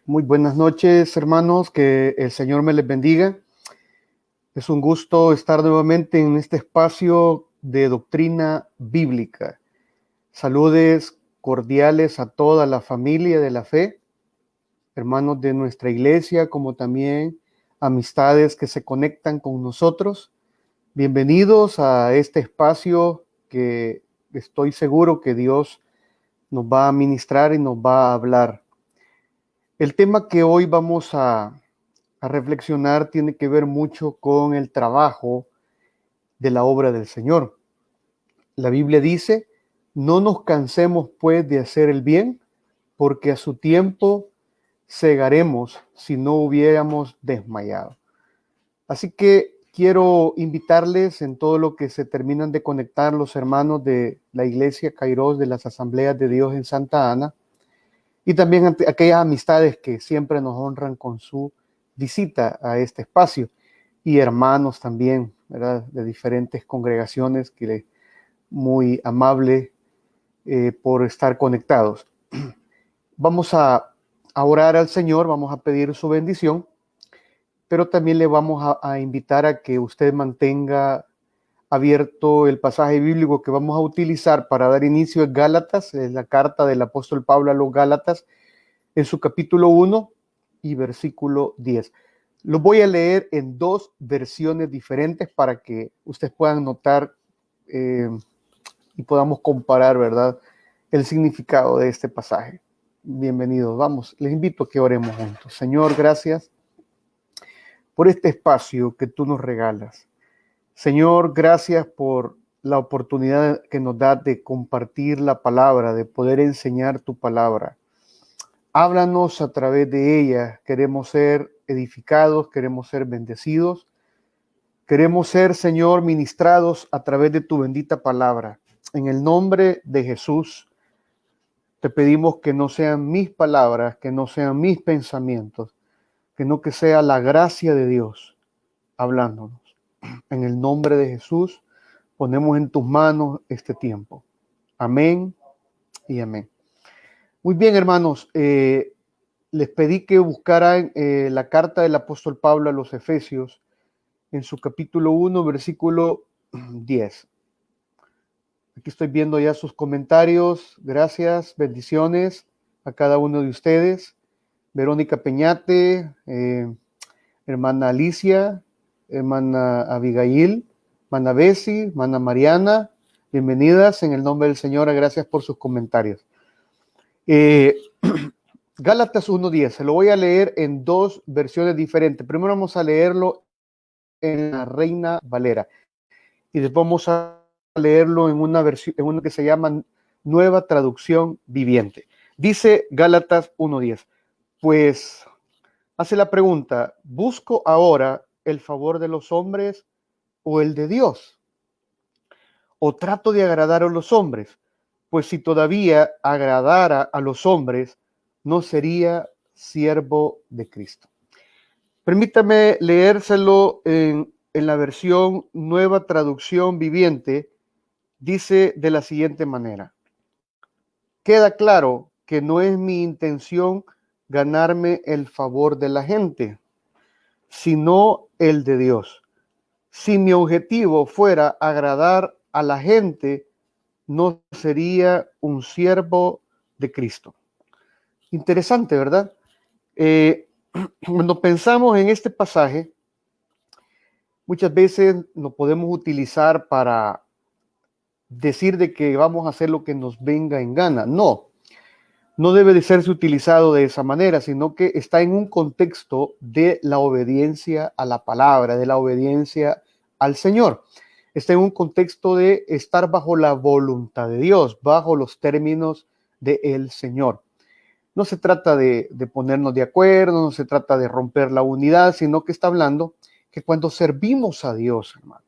Muy buenas noches, hermanos, que el Señor me les bendiga. Es un gusto estar nuevamente en este espacio de doctrina bíblica. Saludes cordiales a toda la familia de la fe, hermanos de nuestra iglesia, como también amistades que se conectan con nosotros. Bienvenidos a este espacio que estoy seguro que Dios nos va a ministrar y nos va a hablar. El tema que hoy vamos a reflexionar tiene que ver mucho con el trabajo de la obra del Señor. La Biblia dice, no nos cansemos pues de hacer el bien, porque a su tiempo segaremos si no hubiéramos desmayado. Así que quiero invitarles en todo lo que se terminan de conectar los hermanos de la iglesia Kairos de las Asambleas de Dios en Santa Ana, y también aquellas amistades que siempre nos honran con su visita a este espacio, y hermanos también, ¿verdad?, de diferentes congregaciones que muy amable por estar conectados. Vamos a orar al Señor, vamos a pedir su bendición, pero también le vamos a invitar a que usted mantenga abierto el pasaje bíblico que vamos a utilizar para dar inicio a Gálatas, es la carta del apóstol Pablo a los Gálatas, en su capítulo 1 y versículo 10. Lo voy a leer en dos versiones diferentes para que ustedes puedan notar y podamos comparar, ¿verdad?, el significado de este pasaje. Bienvenidos, vamos, les invito a que oremos juntos. Señor, gracias por este espacio que tú nos regalas. Señor, gracias por la oportunidad que nos das de compartir la palabra, de poder enseñar tu palabra. Háblanos a través de ella. Queremos ser edificados, queremos ser bendecidos. Queremos ser, Señor, ministrados a través de tu bendita palabra. En el nombre de Jesús, te pedimos que no sean mis palabras, que no sean mis pensamientos, que sea la gracia de Dios hablándonos. En el nombre de Jesús, ponemos en tus manos este tiempo. Amén y amén. Muy bien, hermanos, les pedí que buscaran la carta del apóstol Pablo a los Efesios en su capítulo 1, versículo 10. Aquí estoy viendo ya sus comentarios. Gracias, bendiciones a cada uno de ustedes. Verónica Peñate, hermana Alicia, hermana Abigail, hermana Bessie, hermana Mariana, bienvenidas en el nombre del Señor. Gracias por sus comentarios. Gálatas 1:10, se lo voy a leer en dos versiones diferentes. Primero vamos a leerlo en la Reina Valera y después vamos a leerlo en una versión, en una que se llama Nueva Traducción Viviente. Dice Gálatas 1:10, pues hace la pregunta, ¿busco ahora el favor de los hombres o el de Dios? ¿O trato de agradar a los hombres? Pues si todavía agradara a los hombres, no sería siervo de Cristo. Permítame leérselo en la versión Nueva Traducción Viviente. Dice de la siguiente manera: queda claro que no es mi intención ganarme el favor de la gente, sino el de Dios. Si mi objetivo fuera agradar a la gente, no sería un siervo de Cristo. Interesante, ¿verdad? Cuando pensamos en este pasaje, muchas veces lo podemos utilizar para decir de que vamos a hacer lo que nos venga en gana. No debe de serse utilizado de esa manera, sino que está en un contexto de la obediencia a la palabra, de la obediencia al Señor. Está en un contexto de estar bajo la voluntad de Dios, bajo los términos del Señor. No se trata de ponernos de acuerdo, no se trata de romper la unidad, sino que está hablando que cuando servimos a Dios, hermano,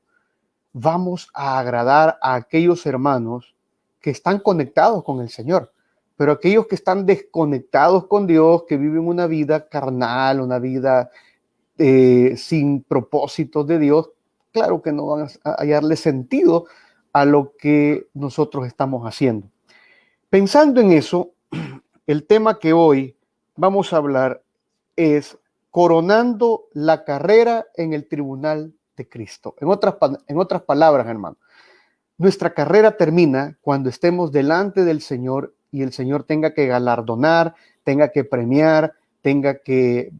vamos a agradar a aquellos hermanos que están conectados con el Señor, pero aquellos que están desconectados con Dios, que viven una vida carnal, una vida sin propósitos de Dios, claro que no van a hallarle sentido a lo que nosotros estamos haciendo. Pensando en eso, el tema que hoy vamos a hablar es coronando la carrera en el tribunal de Cristo. En otras palabras, hermano, nuestra carrera termina cuando estemos delante del Señor y el Señor tenga que galardonar, tenga que premiar, tenga que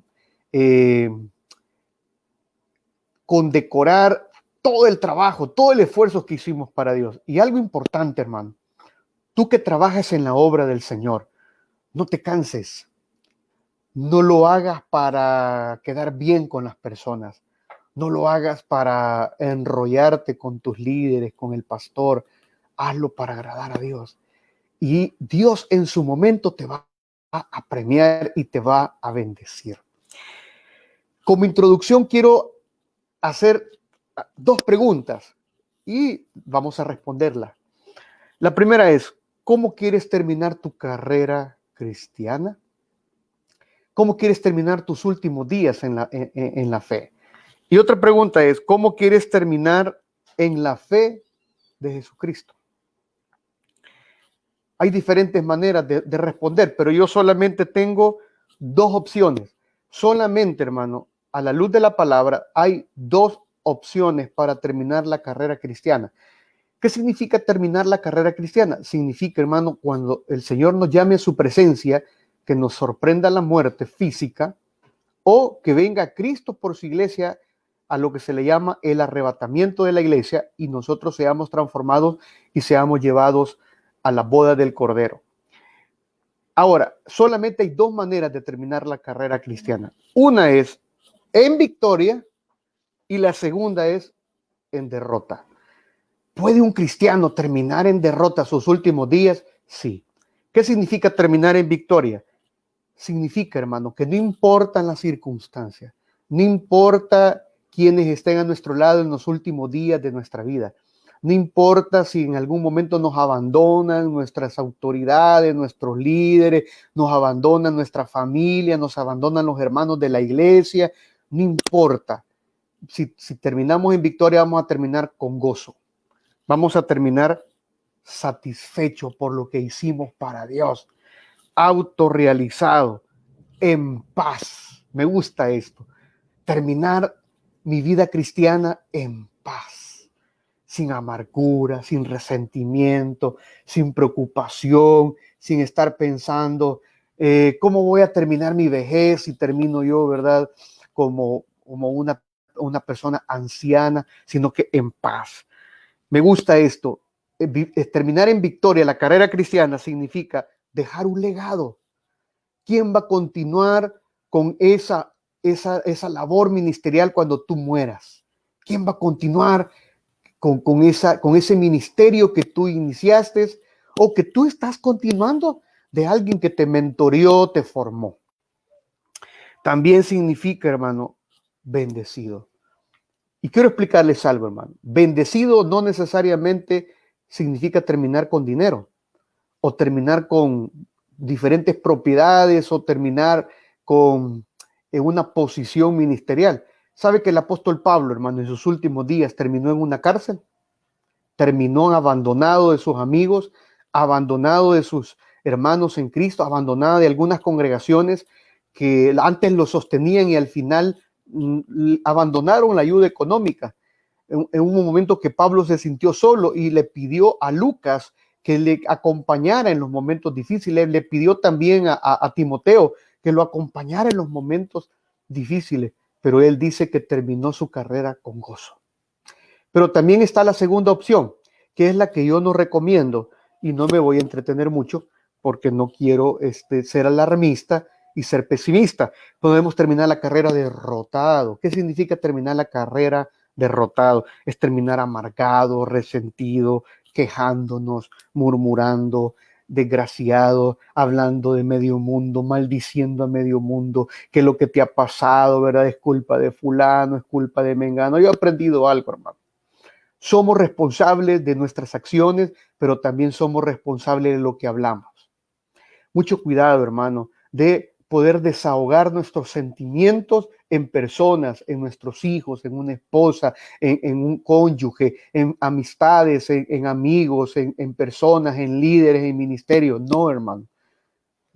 condecorar todo el trabajo, todo el esfuerzo que hicimos para Dios. Y algo importante, hermano, tú que trabajas en la obra del Señor, no te canses, no lo hagas para quedar bien con las personas, no lo hagas para enrollarte con tus líderes, con el pastor, hazlo para agradar a Dios. Y Dios en su momento te va a premiar y te va a bendecir. Como introducción quiero hacer dos preguntas y vamos a responderlas. La primera es, ¿cómo quieres terminar tu carrera cristiana? ¿Cómo quieres terminar tus últimos días en la fe? Y otra pregunta es, ¿cómo quieres terminar en la fe de Jesucristo? Hay diferentes maneras de responder, pero yo solamente tengo dos opciones. Solamente, hermano, a la luz de la palabra, hay dos opciones para terminar la carrera cristiana. ¿Qué significa terminar la carrera cristiana? Significa, hermano, cuando el Señor nos llame a su presencia, que nos sorprenda la muerte física o que venga Cristo por su iglesia a lo que se le llama el arrebatamiento de la iglesia y nosotros seamos transformados y seamos llevados a la boda del Cordero. Ahora, solamente hay dos maneras de terminar la carrera cristiana. Una es en victoria y la segunda es en derrota. ¿Puede un cristiano terminar en derrota sus últimos días? Sí. ¿Qué significa terminar en victoria? Significa, hermano, que no importan las circunstancias, no importa quienes estén a nuestro lado en los últimos días de nuestra vida, no importa si en algún momento nos abandonan nuestras autoridades, nuestros líderes, nos abandonan nuestra familia, nos abandonan los hermanos de la iglesia, no importa. Si terminamos en victoria, vamos a terminar con gozo. Vamos a terminar satisfechos por lo que hicimos para Dios, autorrealizado, en paz. Me gusta esto. Terminar mi vida cristiana en paz, sin amargura, sin resentimiento, sin preocupación, sin estar pensando cómo voy a terminar mi vejez si termino yo, ¿verdad? Como una persona anciana, sino que en paz. Me gusta esto. Terminar en victoria la carrera cristiana significa dejar un legado. ¿Quién va a continuar con esa labor ministerial cuando tú mueras? ¿Quién va a continuar con ese ministerio que tú iniciaste o que tú estás continuando de alguien que te mentoreó, te formó? También significa, hermano, bendecido. Y quiero explicarles algo, hermano. Bendecido no necesariamente significa terminar con dinero o terminar con diferentes propiedades o terminar en una posición ministerial. ¿Sabe que el apóstol Pablo, hermano, en sus últimos días terminó en una cárcel? Terminó abandonado de sus amigos, abandonado de sus hermanos en Cristo, abandonado de algunas congregaciones que antes lo sostenían y al final abandonaron la ayuda económica. En un momento que Pablo se sintió solo y le pidió a Lucas que le acompañara en los momentos difíciles, le pidió también a Timoteo que lo acompañara en los momentos difíciles, pero él dice que terminó su carrera con gozo. Pero también está la segunda opción, que es la que yo no recomiendo y no me voy a entretener mucho porque no quiero ser alarmista y ser pesimista. Podemos terminar la carrera derrotado. ¿Qué significa terminar la carrera derrotado? Es terminar amargado, resentido, quejándonos, murmurando, desgraciado, hablando de medio mundo, maldiciendo a medio mundo, que lo que te ha pasado, ¿verdad? Es culpa de fulano, es culpa de mengano. Yo he aprendido algo, hermano. Somos responsables de nuestras acciones, pero también somos responsables de lo que hablamos. Mucho cuidado, hermano, de poder desahogar nuestros sentimientos en personas, en nuestros hijos, en una esposa, en un cónyuge, en amistades, en amigos, en personas, en líderes, en ministerios. No, hermano.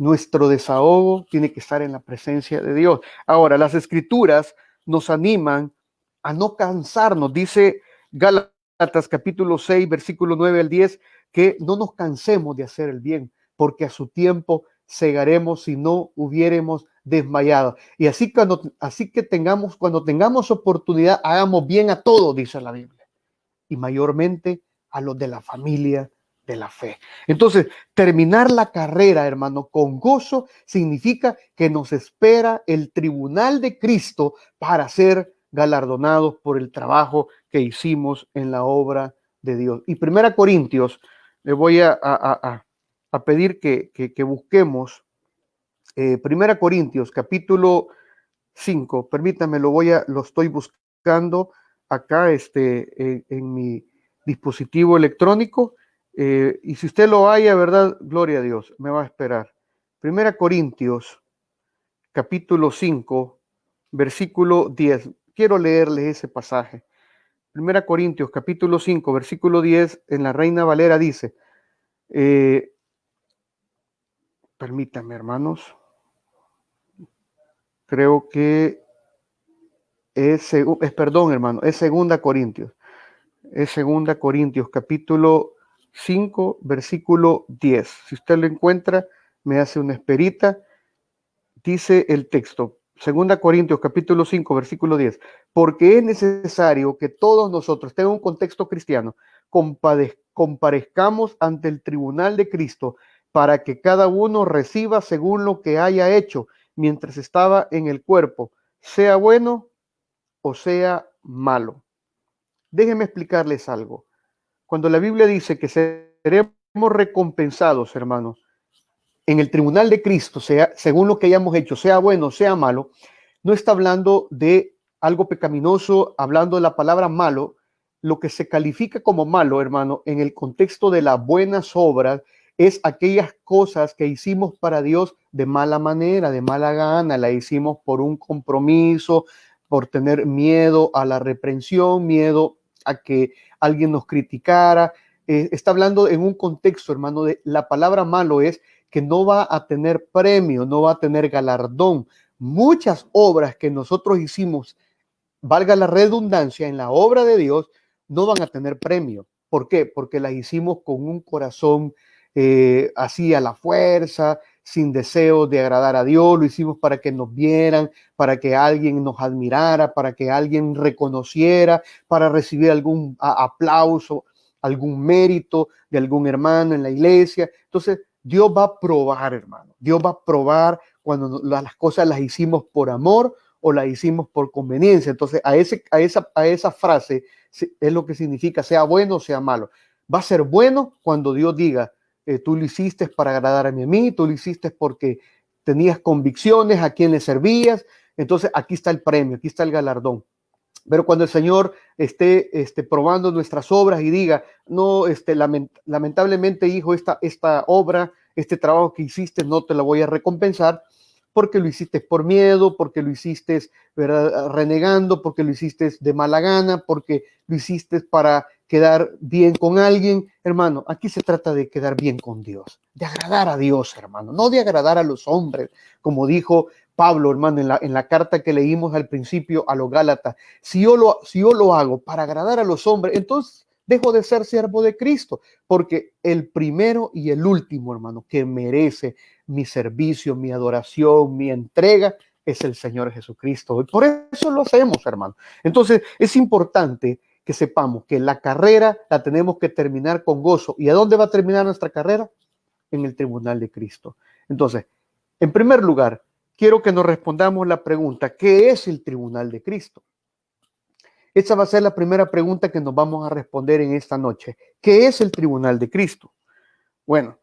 Nuestro desahogo tiene que estar en la presencia de Dios. Ahora, las escrituras nos animan a no cansarnos. Dice Gálatas capítulo 6, versículo 9 al 10, que no nos cansemos de hacer el bien, porque a su tiempo segaremos si no hubiéremos desmayado. Y cuando tengamos oportunidad, hagamos bien a todos, dice la Biblia, y mayormente a los de la familia de la fe. Entonces, terminar la carrera, hermano, con gozo significa que nos espera el tribunal de Cristo para ser galardonados por el trabajo que hicimos en la obra de Dios. Y 1 Corintios, le voy a pedir que busquemos 1 Corintios capítulo 5. Permítame, lo estoy buscando acá en mi dispositivo electrónico. Y si usted lo haya, ¿verdad? Gloria a Dios, me va a esperar. 1 Corintios capítulo 5, versículo 10. Quiero leerle ese pasaje. 1 Corintios capítulo 5, versículo 10, en la Reina Valera dice, permítame, hermanos, creo que perdón, hermano, es 2 Corintios. Es 2 Corintios capítulo 5, versículo 10. Si usted lo encuentra, me hace una esperita. Dice el texto, 2 Corintios capítulo 5, versículo 10. Porque es necesario que todos nosotros, tenga un contexto cristiano, comparezcamos ante el tribunal de Cristo para que cada uno reciba según lo que haya hecho mientras estaba en el cuerpo, sea bueno o sea malo. Déjenme explicarles algo. Cuando la Biblia dice que seremos recompensados, hermanos, en el tribunal de Cristo, sea según lo que hayamos hecho, sea bueno o sea malo, no está hablando de algo pecaminoso, hablando de la palabra malo. Lo que se califica como malo, hermano, en el contexto de las buenas obras, es aquellas cosas que hicimos para Dios de mala manera, de mala gana, la hicimos por un compromiso, por tener miedo a la reprensión, miedo a que alguien nos criticara. Está hablando en un contexto, hermano, de la palabra malo es que no va a tener premio, no va a tener galardón. Muchas obras que nosotros hicimos, valga la redundancia, en la obra de Dios, no van a tener premio. ¿Por qué? Porque las hicimos con un corazón así a la fuerza, sin deseo de agradar a Dios. Lo hicimos para que nos vieran, para que alguien nos admirara, para que alguien reconociera, para recibir algún aplauso, algún mérito de algún hermano en la iglesia. Entonces, Dios va a probar, hermano. Dios va a probar cuando las cosas las hicimos por amor o las hicimos por conveniencia. Entonces, a esa frase es lo que significa, sea bueno o sea malo. Va a ser bueno cuando Dios diga, tú lo hiciste para agradar a mí, tú lo hiciste porque tenías convicciones, a quién le servías. Entonces, aquí está el premio, aquí está el galardón. Pero cuando el Señor esté probando nuestras obras y diga, no, lamentablemente, hijo, esta obra, este trabajo que hiciste, no te la voy a recompensar, porque lo hiciste por miedo, porque lo hiciste, ¿verdad?, renegando, porque lo hiciste de mala gana, porque lo hiciste para quedar bien con alguien. Hermano, aquí se trata de quedar bien con Dios, de agradar a Dios, hermano, no de agradar a los hombres, como dijo Pablo, hermano, en la carta que leímos al principio a los Gálatas. Si yo lo hago para agradar a los hombres, entonces dejo de ser siervo de Cristo, porque el primero y el último, hermano, que merece mi servicio, mi adoración, mi entrega, es el Señor Jesucristo. Y por eso lo hacemos, hermano. Entonces, es importante que sepamos que la carrera la tenemos que terminar con gozo. ¿Y a dónde va a terminar nuestra carrera? En el tribunal de Cristo. Entonces, en primer lugar, quiero que nos respondamos la pregunta, ¿qué es el tribunal de Cristo? Esa va a ser la primera pregunta que nos vamos a responder en esta noche. ¿Qué es el tribunal de Cristo? Bueno,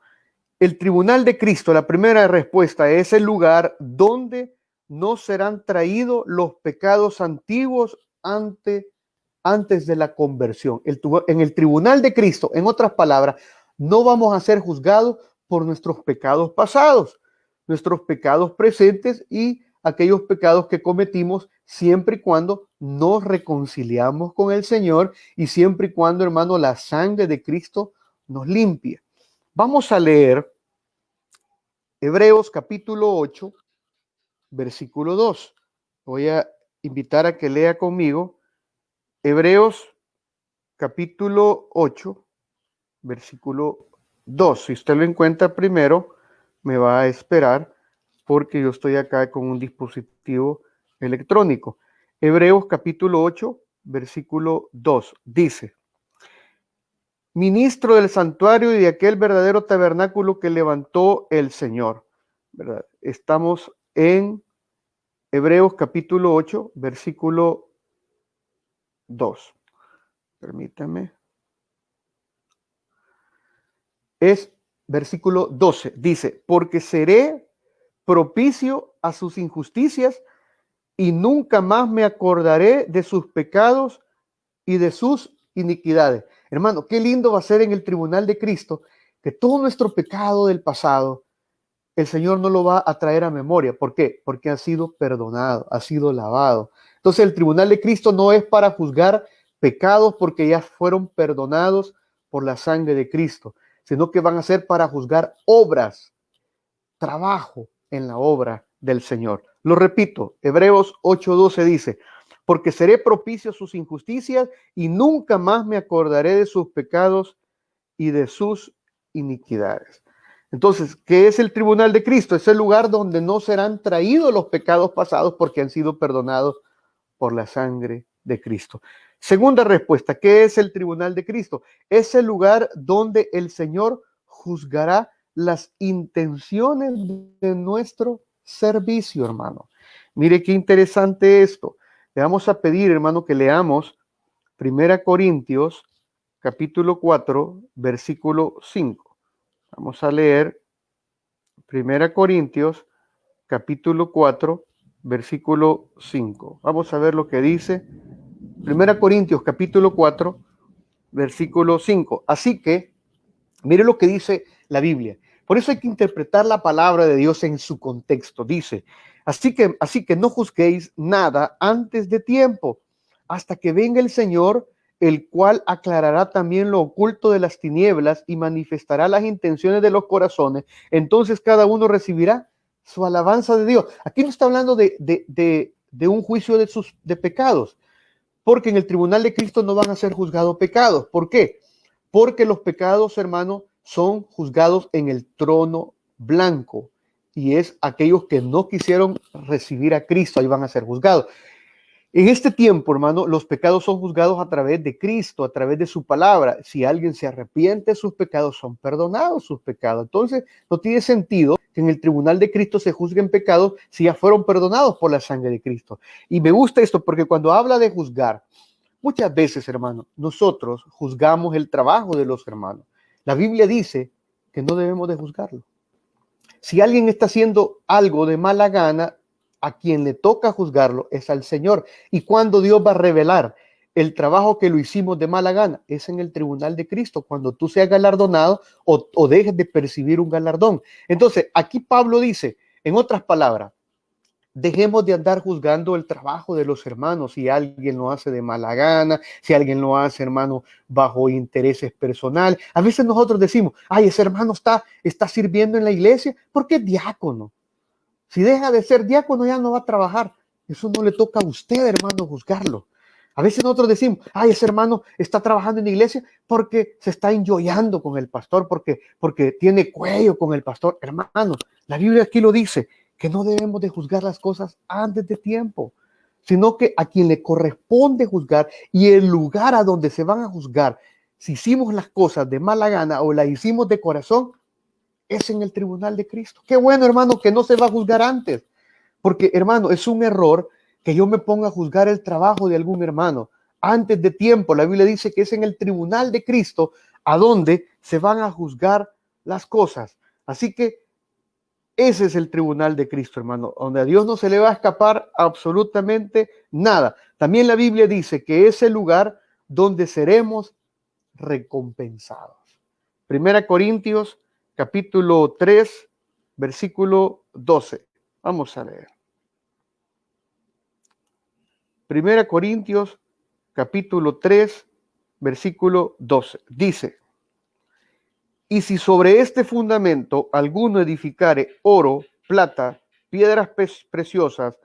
el tribunal de Cristo, la primera respuesta, es el lugar donde no serán traídos los pecados antiguos antes de la conversión. En el tribunal de Cristo, en otras palabras, no vamos a ser juzgados por nuestros pecados pasados, nuestros pecados presentes y aquellos pecados que cometimos siempre y cuando nos reconciliamos con el Señor y siempre y cuando, hermano, la sangre de Cristo nos limpia. Vamos a leer Hebreos capítulo 8, versículo 2. Voy a invitar a que lea conmigo Hebreos capítulo 8, versículo 2. Si usted lo encuentra primero, me va a esperar porque yo estoy acá con un dispositivo electrónico. Hebreos capítulo 8, versículo 2. Dice: ministro del santuario y de aquel verdadero tabernáculo que levantó el Señor. ¿Verdad? Estamos en Hebreos capítulo 8, versículo 2. Permítame. Es versículo 12. Dice: porque seré propicio a sus injusticias y nunca más me acordaré de sus pecados y de sus iniquidades. Hermano, qué lindo va a ser en el tribunal de Cristo que todo nuestro pecado del pasado, el Señor no lo va a traer a memoria. ¿Por qué? Porque ha sido perdonado, ha sido lavado. Entonces el tribunal de Cristo no es para juzgar pecados porque ya fueron perdonados por la sangre de Cristo, sino que van a ser para juzgar obras, trabajo en la obra del Señor. Lo repito, Hebreos 8:12 dice: porque seré propicio a sus injusticias y nunca más me acordaré de sus pecados y de sus iniquidades. Entonces, ¿qué es el tribunal de Cristo? Es el lugar donde no serán traídos los pecados pasados porque han sido perdonados por la sangre de Cristo. Segunda respuesta, ¿qué es el tribunal de Cristo? Es el lugar donde el Señor juzgará las intenciones de nuestro servicio, hermano. Mire qué interesante esto. Le vamos a pedir, hermano, que leamos 1 Corintios capítulo 4, versículo 5. Vamos a leer 1 Corintios capítulo 4, versículo 5. Vamos a ver lo que dice 1 Corintios capítulo 4, versículo 5. Así que, mire lo que dice la Biblia. Por eso hay que interpretar la palabra de Dios en su contexto. Dice: así que no juzguéis nada antes de tiempo, hasta que venga el Señor, el cual aclarará también lo oculto de las tinieblas y manifestará las intenciones de los corazones. Entonces cada uno recibirá su alabanza de Dios. Aquí no está hablando de un juicio de pecados, porque en el tribunal de Cristo no van a ser juzgados pecados. ¿Por qué? Porque los pecados, hermano, son juzgados en el trono blanco, y es aquellos que no quisieron recibir a Cristo, ahí van a ser juzgados. En este tiempo, hermano, los pecados son juzgados a través de Cristo, a través de su palabra. Si alguien se arrepiente, sus pecados son perdonados, sus pecados. Entonces, no tiene sentido que en el tribunal de Cristo se juzguen pecados si ya fueron perdonados por la sangre de Cristo. Y me gusta esto porque cuando habla de juzgar, muchas veces, hermano, nosotros juzgamos el trabajo de los hermanos. La Biblia dice que no debemos de juzgarlo. Si alguien está haciendo algo de mala gana, a quien le toca juzgarlo es al Señor. Y cuando Dios va a revelar el trabajo que lo hicimos de mala gana, es en el tribunal de Cristo, cuando tú seas galardonado o dejes de percibir un galardón. Entonces, aquí Pablo dice, en otras palabras, dejemos de andar juzgando el trabajo de los hermanos. Si alguien lo hace de mala gana, si alguien lo hace, hermano, bajo intereses personales. A veces nosotros decimos: ay, ese hermano está sirviendo en la iglesia porque es diácono. Si deja de ser diácono, ya no va a trabajar. Eso no le toca a usted, hermano, juzgarlo. A veces nosotros decimos: ay, ese hermano está trabajando en la iglesia porque se está enjoyando con el pastor, porque tiene cuello con el pastor. Hermano, la Biblia aquí lo dice, que no debemos de juzgar las cosas antes de tiempo, sino que a quien le corresponde juzgar, y el lugar a donde se van a juzgar si hicimos las cosas de mala gana o las hicimos de corazón, es en el tribunal de Cristo. Qué bueno, hermano, que no se va a juzgar antes. Porque, hermano, es un error que yo me ponga a juzgar el trabajo de algún hermano antes de tiempo. La Biblia dice que es en el tribunal de Cristo a donde se van a juzgar las cosas. Así que ese es el tribunal de Cristo, hermano, donde a Dios no se le va a escapar absolutamente nada. También la Biblia dice que es el lugar donde seremos recompensados. 1 Corintios capítulo 3, versículo 12. Vamos a leer. 1 Corintios capítulo 3, versículo 12. Dice: Y si sobre este fundamento alguno edificare oro, plata, piedras preciosas,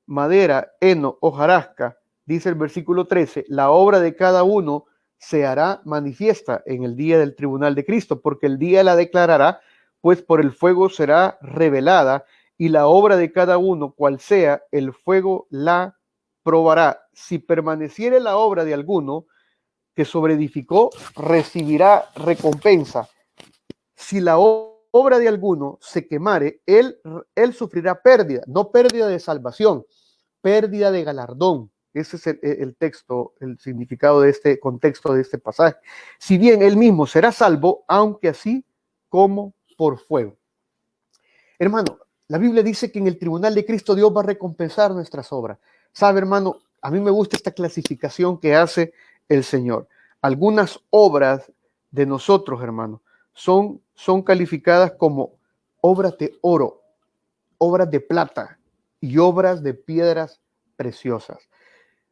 madera, heno, hojarasca, dice el versículo 13, la obra de cada uno se hará manifiesta en el día del tribunal de Cristo, porque el día la declarará, pues por el fuego será revelada, y la obra de cada uno, cual sea, el fuego la probará. Si permaneciere la obra de alguno que sobreedificó, recibirá recompensa. Si la obra de alguno se quemare, él sufrirá pérdida, no pérdida de salvación, pérdida de galardón. Ese es el texto, el significado de este contexto de este pasaje. Si bien él mismo será salvo, aunque así como por fuego. Hermano, la Biblia dice que en el tribunal de Cristo Dios va a recompensar nuestras obras. ¿Sabe, hermano? A mí me gusta esta clasificación que hace el Señor. Algunas obras de nosotros, hermano, son calificadas como obras de oro, obras de plata y obras de piedras preciosas.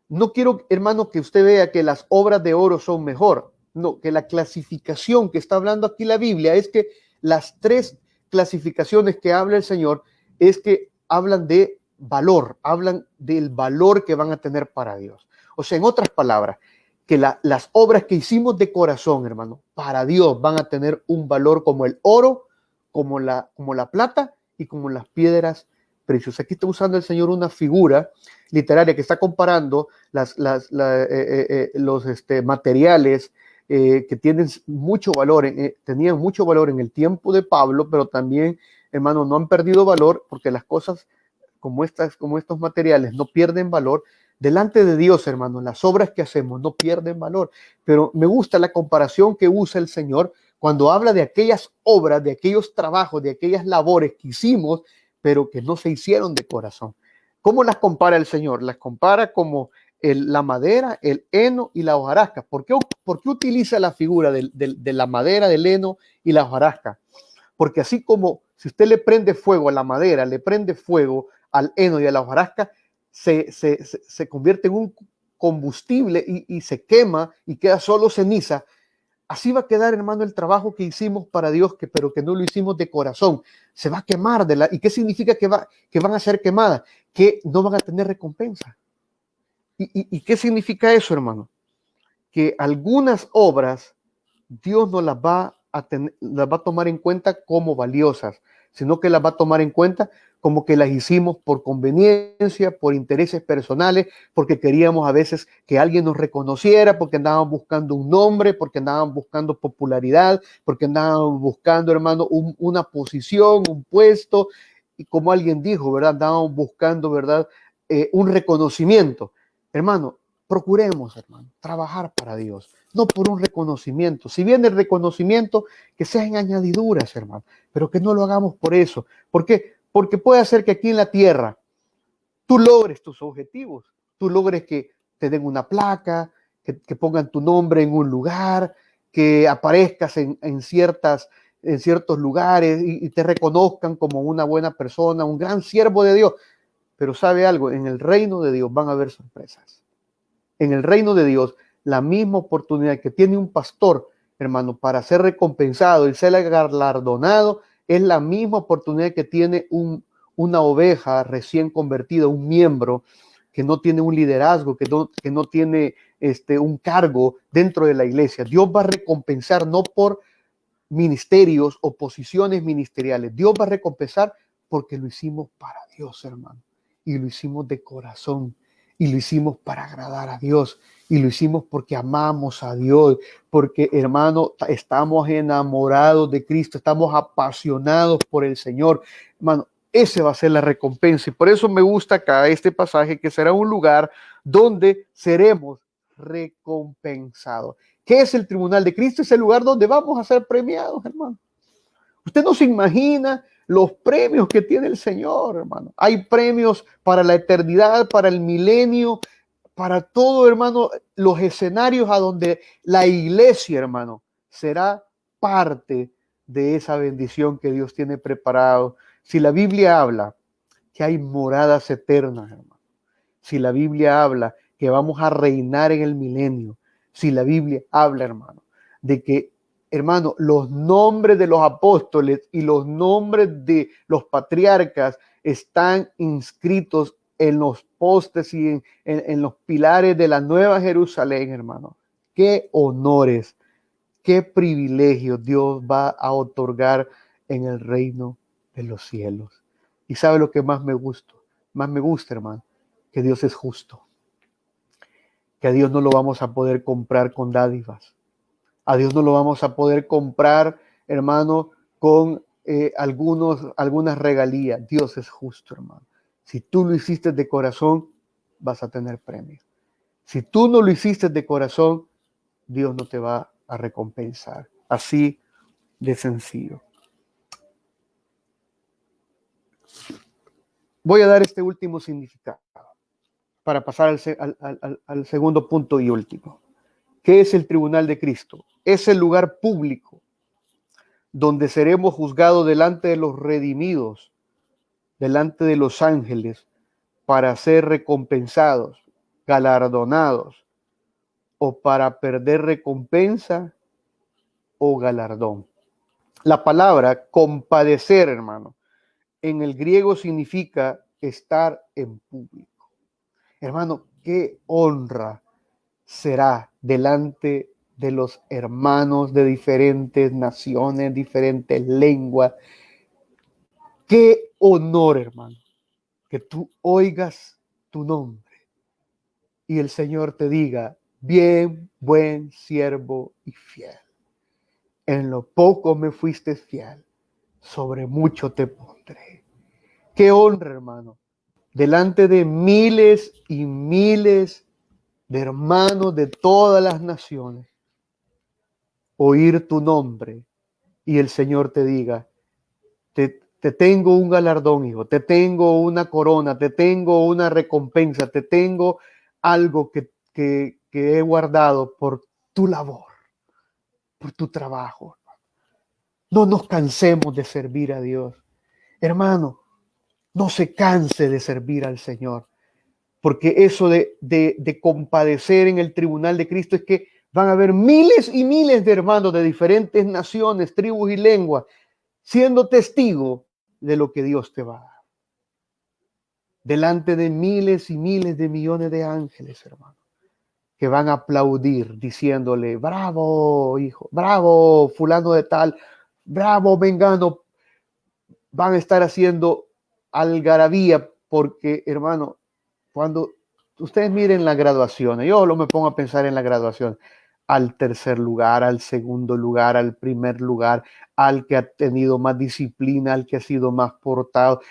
No quiero, hermano, que usted vea que las obras de oro son mejor. No, que la clasificación que está hablando aquí la Biblia es que las tres clasificaciones que habla el Señor es que hablan de valor, hablan del valor que van a tener para Dios. O sea, en otras palabras, que las obras que hicimos de corazón, hermano, para Dios van a tener un valor como el oro, como la plata y como las piedras preciosas. Aquí está usando el Señor una figura literaria que está comparando los materiales que tienen mucho valor, tenían mucho valor en el tiempo de Pablo, pero también, hermano, no han perdido valor porque las cosas como estos materiales no pierden valor. Delante de Dios, hermano, las obras que hacemos no pierden valor. Pero me gusta la comparación que usa el Señor cuando habla de aquellas obras, de aquellos trabajos, de aquellas labores que hicimos, pero que no se hicieron de corazón. ¿Cómo las compara el Señor? Las compara como la madera, el heno y la hojarasca. ¿Por qué utiliza la figura de la madera, del heno y la hojarasca? Porque así como si usted le prende fuego a la madera, le prende fuego al heno y a la hojarasca, se convierte en un combustible y se quema y queda solo ceniza. Así va a quedar, hermano, el trabajo que hicimos para Dios, pero que no lo hicimos de corazón. Se va a quemar. ¿Y qué significa que van a ser quemadas? Que no van a tener recompensa. ¿Y qué significa eso, hermano? Que algunas obras Dios no las va a tomar en cuenta como valiosas, sino que las va a tomar en cuenta como que las hicimos por conveniencia, por intereses personales, porque queríamos a veces que alguien nos reconociera, porque andaban buscando un nombre, porque andaban buscando popularidad, porque andaban buscando, hermano, una posición, un puesto, y como alguien dijo, ¿verdad? Andaban buscando, ¿verdad? Un reconocimiento. Hermano, procuremos, hermano, trabajar para Dios, no por un reconocimiento. Si bien el reconocimiento, que sea en añadiduras, hermano, pero que no lo hagamos por eso. ¿Por qué? Porque puede ser que aquí en la tierra tú logres tus objetivos, tú logres que te den una placa, que pongan tu nombre en un lugar, que aparezcas en ciertos lugares y te reconozcan como una buena persona, un gran siervo de Dios. Pero sabe algo, en el reino de Dios van a haber sorpresas. En el reino de Dios, la misma oportunidad que tiene un pastor, hermano, para ser recompensado y ser galardonado, es la misma oportunidad que tiene una oveja recién convertida, un miembro que no tiene un liderazgo, que no tiene un cargo dentro de la iglesia. Dios va a recompensar no por ministerios o posiciones ministeriales. Dios va a recompensar porque lo hicimos para Dios, hermano. Y lo hicimos de corazón. Y lo hicimos para agradar a Dios. Y lo hicimos porque amamos a Dios. Porque, hermano, estamos enamorados de Cristo. Estamos apasionados por el Señor. Hermano, esa va a ser la recompensa. Y por eso me gusta acá este pasaje, que será un lugar donde seremos recompensados. ¿Qué es el tribunal de Cristo? Es el lugar donde vamos a ser premiados, hermano. Usted no se imagina los premios que tiene el Señor, hermano. Hay premios para la eternidad, para el milenio, para todo, hermano, los escenarios a donde la iglesia, hermano, será parte de esa bendición que Dios tiene preparado. Si la Biblia habla que hay moradas eternas, hermano. Si la Biblia habla que vamos a reinar en el milenio. Si la Biblia habla, hermano, de que hermano, los nombres de los apóstoles y los nombres de los patriarcas están inscritos en los postes y en los pilares de la Nueva Jerusalén, hermano. Qué honores, qué privilegios Dios va a otorgar en el reino de los cielos. Y sabe lo que más me gusta, hermano, que Dios es justo, que a Dios no lo vamos a poder comprar con dádivas, a Dios no lo vamos a poder comprar, hermano, con algunas regalías. Dios es justo, hermano. Si tú lo hiciste de corazón, vas a tener premio. Si tú no lo hiciste de corazón, Dios no te va a recompensar. Así de sencillo. Voy a dar este último significado para pasar al segundo punto y último. ¿Qué es el tribunal de Cristo? Es el lugar público donde seremos juzgados delante de los redimidos, delante de los ángeles, para ser recompensados, galardonados, o para perder recompensa o galardón. La palabra compadecer, hermano, en el griego significa estar en público. Hermano, qué honra será delante de los hermanos de diferentes naciones, diferentes lenguas. Qué honor, hermano, que tú oigas tu nombre y el Señor te diga: bien, buen siervo y fiel. En lo poco me fuiste fiel, sobre mucho te pondré. Qué honra, hermano, delante de miles y miles de hermanos de todas las naciones, oír tu nombre y el Señor te diga: te tengo un galardón, hijo, te tengo una corona, te tengo una recompensa, te tengo algo que he guardado por tu labor, por tu trabajo. No nos cansemos de servir a Dios. Hermano, no se canse de servir al Señor, porque eso de compadecer en el tribunal de Cristo es que van a haber miles y miles de hermanos de diferentes naciones, tribus y lenguas, siendo testigo de lo que Dios te va a dar. Delante de miles y miles de millones de ángeles, hermano, que van a aplaudir diciéndole: bravo, hijo, bravo, fulano de tal, bravo, mengano. Van a estar haciendo algarabía porque, hermano, cuando ustedes miren la graduación, yo me pongo a pensar en la graduación, al tercer lugar, al segundo lugar, al primer lugar, al que ha tenido más disciplina, al que ha sido más portado.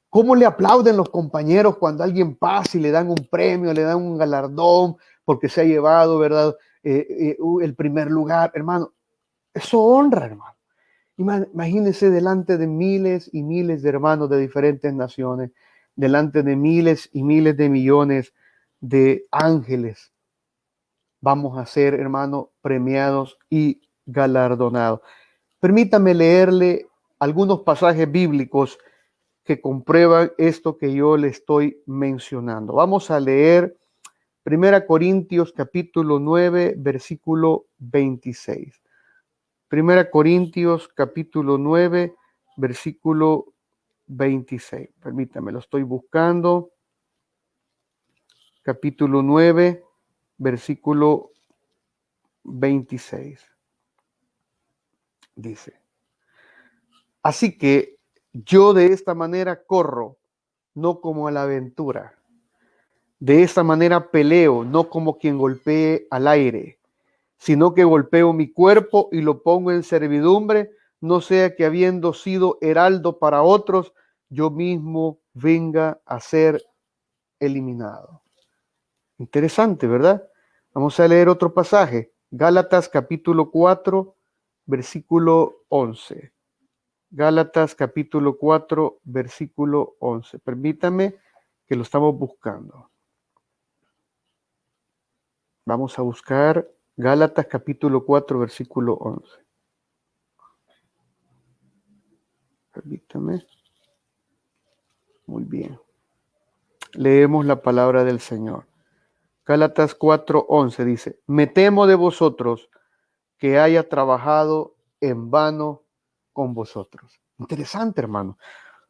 ¿Cómo le aplauden los compañeros cuando alguien pasa y le dan un premio, le dan un galardón porque se ha llevado, ¿verdad? El primer lugar, hermano. Eso honra, hermano. Imagínense delante de miles y miles de hermanos de diferentes naciones, delante de miles y miles de millones de ángeles. Vamos a ser, hermano, premiados y galardonados. Permítame leerle algunos pasajes bíblicos que comprueban esto que yo le estoy mencionando. Vamos a leer 1 Corintios capítulo 9, versículo 26. 1 Corintios capítulo 9, versículo 26. Permítame, lo estoy buscando. Capítulo 9, versículo 26. Dice: así que yo de esta manera corro, no como a la aventura. De esta manera peleo, no como quien golpee al aire, sino que golpeo mi cuerpo y lo pongo en servidumbre, no sea que habiendo sido heraldo para otros, yo mismo venga a ser eliminado. Interesante, ¿verdad? Vamos a leer otro pasaje. Gálatas capítulo 4, versículo 11. Gálatas capítulo 4, versículo 11. Permítame que lo estamos buscando. Vamos a buscar Gálatas capítulo 4, versículo 11. Permítame. Muy bien. Leemos la palabra del Señor. Gálatas 4:11 dice: me temo de vosotros que haya trabajado en vano con vosotros. Interesante, hermano.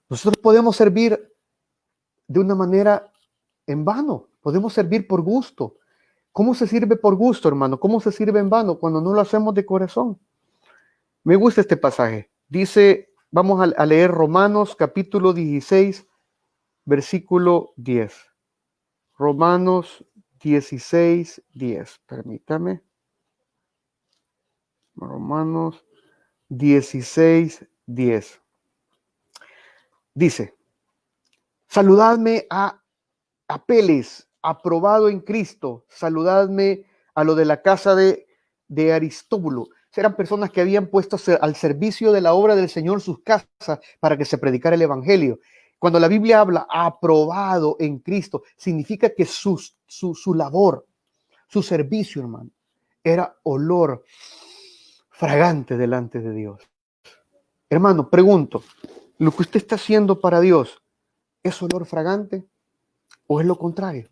Nosotros podemos servir de una manera en vano, podemos servir por gusto. ¿Cómo se sirve por gusto, hermano? ¿Cómo se sirve en vano cuando no lo hacemos de corazón? Me gusta este pasaje. Dice, vamos a leer Romanos capítulo 16, versículo 10. Romanos 16, 10. Permítame. Romanos 16, 10. Dice, saludadme a Apeles, aprobado en Cristo. Saludadme a lo de la casa de Aristóbulo. Eran personas que habían puesto al servicio de la obra del Señor sus casas para que se predicara el Evangelio. Cuando la Biblia habla aprobado en Cristo, significa que su labor, su servicio, hermano, era olor fragante delante de Dios. Hermano, pregunto, ¿lo que usted está haciendo para Dios es olor fragante o es lo contrario?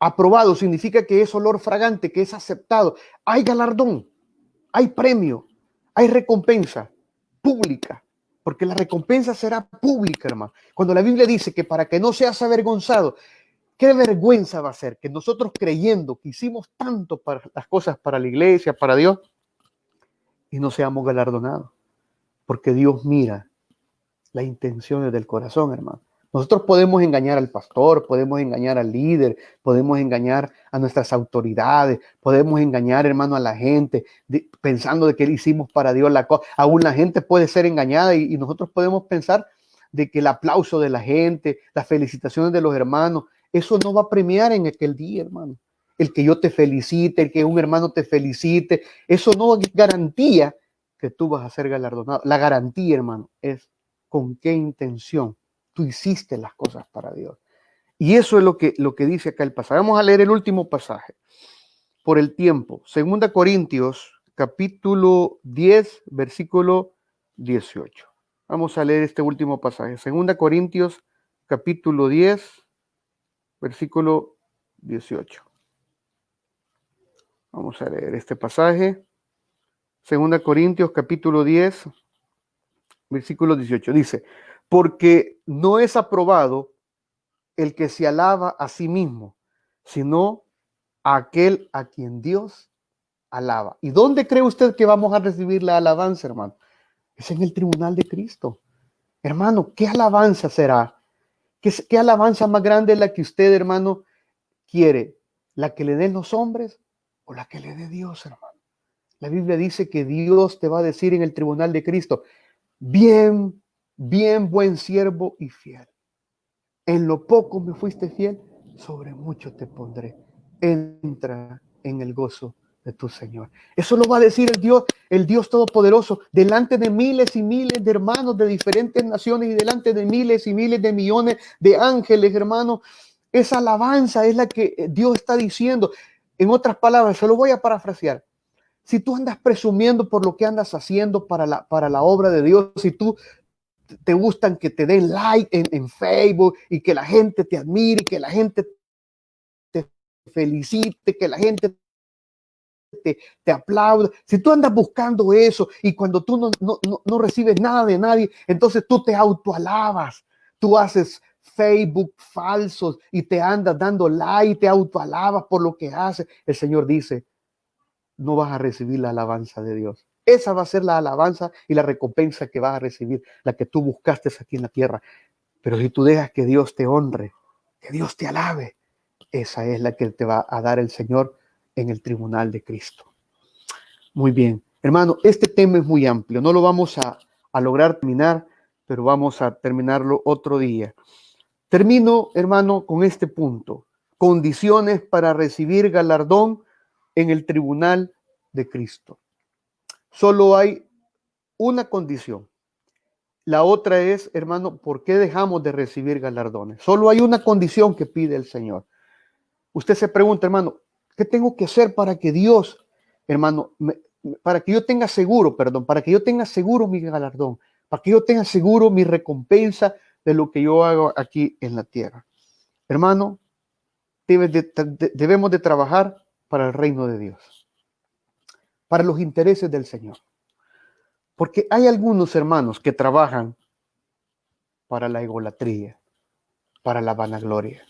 Aprobado significa que es olor fragante, que es aceptado. Hay galardón, hay premio, hay recompensa pública, porque la recompensa será pública, hermano. Cuando la Biblia dice que para que no seas avergonzado, qué vergüenza va a ser que nosotros creyendo que hicimos tanto para las cosas para la iglesia, para Dios, y no seamos galardonados, porque Dios mira las intenciones del corazón, hermano. Nosotros podemos engañar al pastor, podemos engañar al líder, podemos engañar a nuestras autoridades, podemos engañar, hermano, a la gente, pensando de que hicimos para Dios la cosa. Aún la gente puede ser engañada y nosotros podemos pensar de que el aplauso de la gente, las felicitaciones de los hermanos, eso no va a premiar en aquel día, hermano. El que yo te felicite, el que un hermano te felicite, eso no garantía que tú vas a ser galardonado. La garantía, hermano, es con qué intención tú hiciste las cosas para Dios. Y eso es lo que dice acá el pasaje. Vamos a leer el último pasaje por el tiempo. 2 Corintios, capítulo 10, versículo 18. Vamos a leer este último pasaje. 2 Corintios, capítulo 10, versículo 18. Vamos a leer este pasaje. 2 Corintios, capítulo 10, versículo 18. Dice, porque no es aprobado el que se alaba a sí mismo, sino a aquel a quien Dios alaba. ¿Y dónde cree usted que vamos a recibir la alabanza, hermano? Es en el tribunal de Cristo. Hermano, ¿qué alabanza será? ¿Qué alabanza más grande es la que usted, hermano, quiere? ¿La que le den los hombres o la que le dé Dios, hermano? La Biblia dice que Dios te va a decir en el tribunal de Cristo, bien, bien, buen siervo y fiel. En lo poco me fuiste fiel, sobre mucho te pondré. Entra en el gozo de tu Señor. Eso lo va a decir el Dios Todopoderoso, delante de miles y miles de hermanos de diferentes naciones y delante de miles y miles de millones de ángeles, hermanos. Esa alabanza es la que Dios está diciendo. En otras palabras, se lo voy a parafrasear. Si tú andas presumiendo por lo que andas haciendo para la obra de Dios, si tú te gustan que te den like en Facebook y que la gente te admire, que la gente te felicite, que la gente te aplaude. Si tú andas buscando eso y cuando tú no recibes nada de nadie, entonces tú te autoalabas, tú haces Facebook falsos y te andas dando like, te autoalabas por lo que haces. El Señor dice, no vas a recibir la alabanza de Dios. Esa va a ser la alabanza y la recompensa que vas a recibir, la que tú buscaste aquí en la tierra. Pero si tú dejas que Dios te honre, que Dios te alabe, esa es la que te va a dar el Señor en el tribunal de Cristo. Muy bien. Hermano, este tema es muy amplio. No lo vamos a lograr terminar, pero vamos a terminarlo otro día. Termino, hermano, con este punto. Condiciones para recibir galardón en el tribunal de Cristo. Solo hay una condición. La otra es, hermano, ¿por qué dejamos de recibir galardones? Solo hay una condición que pide el Señor. Usted se pregunta, hermano, ¿qué tengo que hacer para que Dios, hermano, para que yo tenga seguro, para que yo tenga seguro mi galardón, para que yo tenga seguro mi recompensa de lo que yo hago aquí en la tierra? Hermano, debemos de trabajar para el reino de Dios, para los intereses del Señor. Porque hay algunos hermanos que trabajan para la egolatría, para la vanagloria.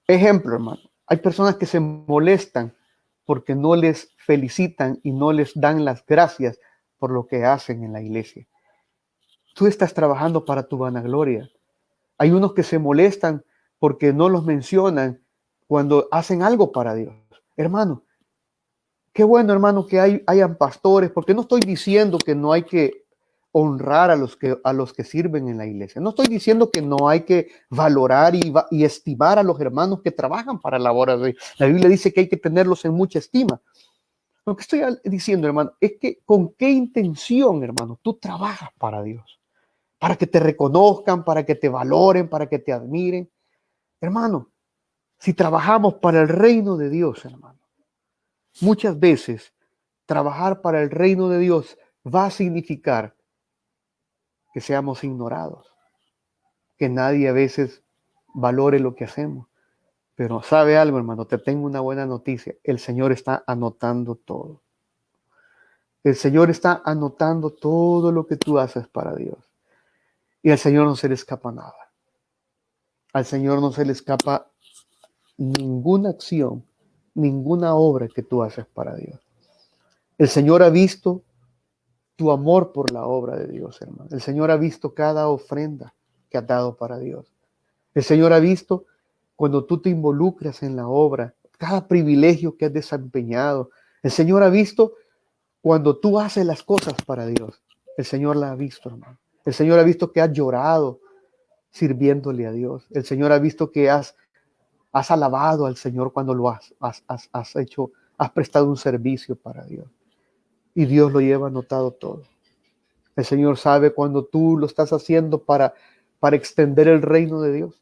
Ejemplo, hermano, hay personas que se molestan porque no les felicitan y no les dan las gracias por lo que hacen en la iglesia. Tú estás trabajando para tu vanagloria. Hay unos que se molestan porque no los mencionan cuando hacen algo para Dios. Hermano, qué bueno, hermano, que hayan pastores, porque no estoy diciendo que no hay que honrar a los que sirven en la iglesia. No estoy diciendo que no hay que valorar y estimar a los hermanos que trabajan para la obra de Dios. La Biblia dice que hay que tenerlos en mucha estima. Lo que estoy diciendo, hermano, es que con qué intención, hermano, tú trabajas para Dios. Para que te reconozcan, para que te valoren, para que te admiren. Hermano, si trabajamos para el reino de Dios, hermano, muchas veces trabajar para el reino de Dios va a significar que seamos ignorados, que nadie a veces valore lo que hacemos. Pero sabe algo, hermano, te tengo una buena noticia. El Señor está anotando todo. El Señor está anotando todo lo que tú haces para Dios. Y al Señor no se le escapa nada. Al Señor no se le escapa ninguna acción, ninguna obra que tú haces para Dios. El Señor ha visto tu amor por la obra de Dios, hermano. El Señor ha visto cada ofrenda que has dado para Dios. El Señor ha visto cuando tú te involucras en la obra, cada privilegio que has desempeñado. El Señor ha visto cuando tú haces las cosas para Dios. El Señor la ha visto, hermano. El Señor ha visto que has llorado sirviéndole a Dios. El Señor ha visto que has alabado al Señor cuando lo has hecho, has prestado un servicio para Dios. Y Dios lo lleva anotado todo. El Señor sabe cuando tú lo estás haciendo para extender el reino de Dios.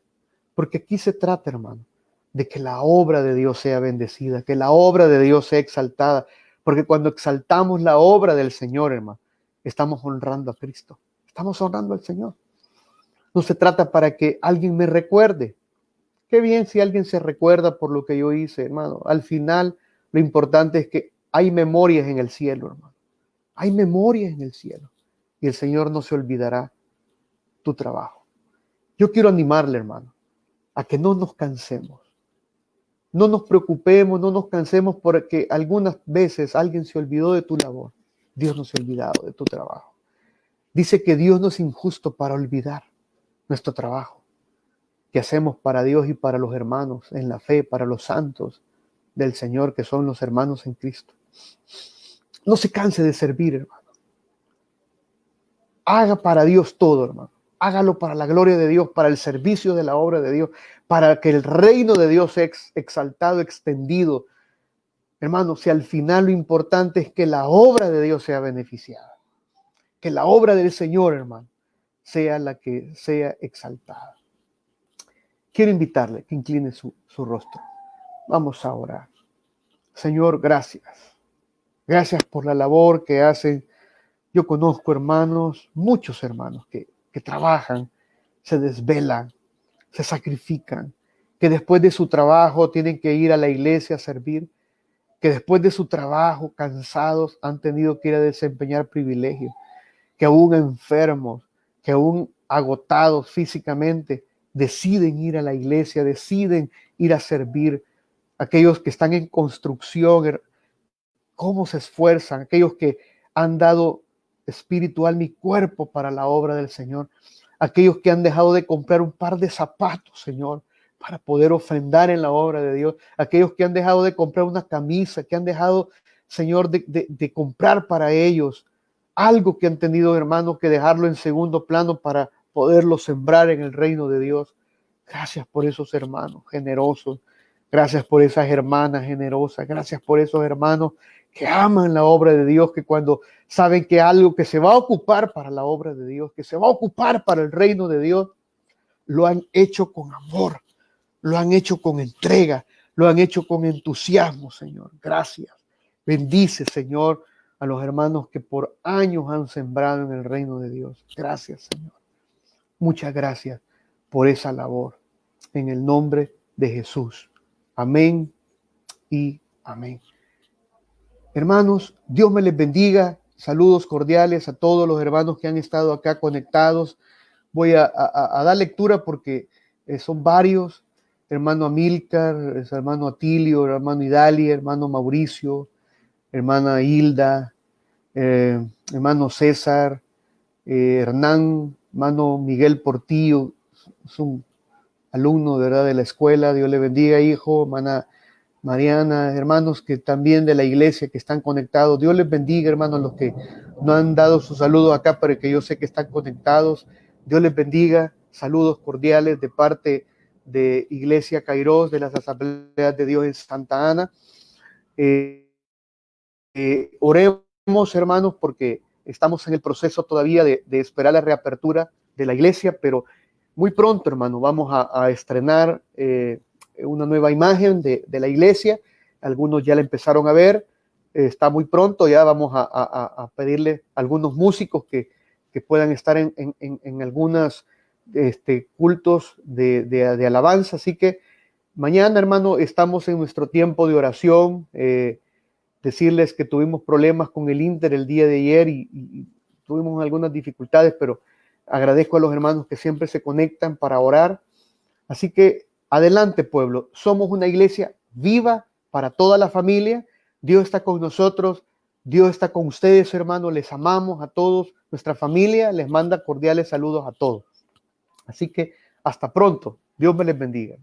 Porque aquí se trata, hermano, de que la obra de Dios sea bendecida, que la obra de Dios sea exaltada. Porque cuando exaltamos la obra del Señor, hermano, estamos honrando a Cristo. Estamos honrando al Señor. No se trata para que alguien me recuerde. Qué bien si alguien se recuerda por lo que yo hice, hermano. Al final, lo importante es que hay memorias en el cielo, hermano. Hay memorias en el cielo. Y el Señor no se olvidará tu trabajo. Yo quiero animarle, hermano, a que no nos cansemos. No nos preocupemos, no nos cansemos porque algunas veces alguien se olvidó de tu labor. Dios no se ha olvidado de tu trabajo. Dice que Dios no es injusto para olvidar nuestro trabajo que hacemos para Dios y para los hermanos en la fe, para los santos del Señor, que son los hermanos en Cristo. No se canse de servir, hermano. Haga para Dios todo, hermano. Hágalo para la gloria de Dios, para el servicio de la obra de Dios, para que el reino de Dios sea exaltado, extendido. Hermano, si al final lo importante es que la obra de Dios sea beneficiada, que la obra del Señor, hermano, sea la que sea exaltada. Quiero invitarle que incline su rostro. Vamos a orar. Señor, gracias. Gracias por la labor que hacen. Yo conozco hermanos, muchos hermanos que trabajan, se desvelan, se sacrifican, que después de su trabajo tienen que ir a la iglesia a servir, que después de su trabajo, cansados, han tenido que ir a desempeñar privilegios, que aún enfermos, que aún agotados físicamente, deciden ir a la iglesia, deciden ir a servir. Aquellos que están en construcción, cómo se esfuerzan, aquellos que han dado espiritual mi cuerpo para la obra del Señor, aquellos que han dejado de comprar un par de zapatos, Señor, para poder ofrendar en la obra de Dios, aquellos que han dejado de comprar una camisa, que han dejado, Señor, de comprar para ellos algo que han tenido, hermanos, que dejarlo en segundo plano para poderlo sembrar en el reino de Dios. Gracias por esos hermanos generosos. Gracias por esas hermanas generosas. Gracias por esos hermanos que aman la obra de Dios, que cuando saben que algo que se va a ocupar para la obra de Dios, que se va a ocupar para el reino de Dios, lo han hecho con amor, lo han hecho con entrega, lo han hecho con entusiasmo, Señor. Gracias. Bendice, Señor, a los hermanos que por años han sembrado en el reino de Dios. Gracias, Señor. Muchas gracias por esa labor. En el nombre de Jesús. Amén y amén. Hermanos, Dios me les bendiga. saludos cordiales a todos los hermanos que han estado acá conectados. Voy a dar lectura porque son varios. Hermano Amílcar, hermano Atilio, hermano Idalia, hermano Mauricio, hermana Hilda, hermano César, Hernán, hermano Miguel Portillo, es un alumno de verdad de la escuela. Dios le bendiga, hijo. Hermana Mariana, hermanos que también de la iglesia que están conectados. Dios les bendiga, hermanos, los que no han dado su saludo acá, pero que yo sé que están conectados. Dios les bendiga. Saludos cordiales de parte de Iglesia Kairos, de las Asambleas de Dios en Santa Ana. Oremos, hermanos, porque estamos en el proceso todavía de esperar la reapertura de la iglesia, pero muy pronto, hermano, vamos a estrenar una nueva imagen de la iglesia. Algunos ya la empezaron a ver. Está muy pronto, ya vamos a pedirle a algunos músicos que puedan estar en algunos cultos de alabanza. Así que mañana, hermano, estamos en nuestro tiempo de oración. Decirles que tuvimos problemas con el Inter el día de ayer y tuvimos algunas dificultades, pero agradezco a los hermanos que siempre se conectan para orar. Así que adelante, pueblo. Somos una iglesia viva para toda la familia. Dios está con nosotros. Dios está con ustedes, hermanos. Les amamos a todos. Nuestra familia les manda cordiales saludos a todos. Así que hasta pronto. Dios me les bendiga.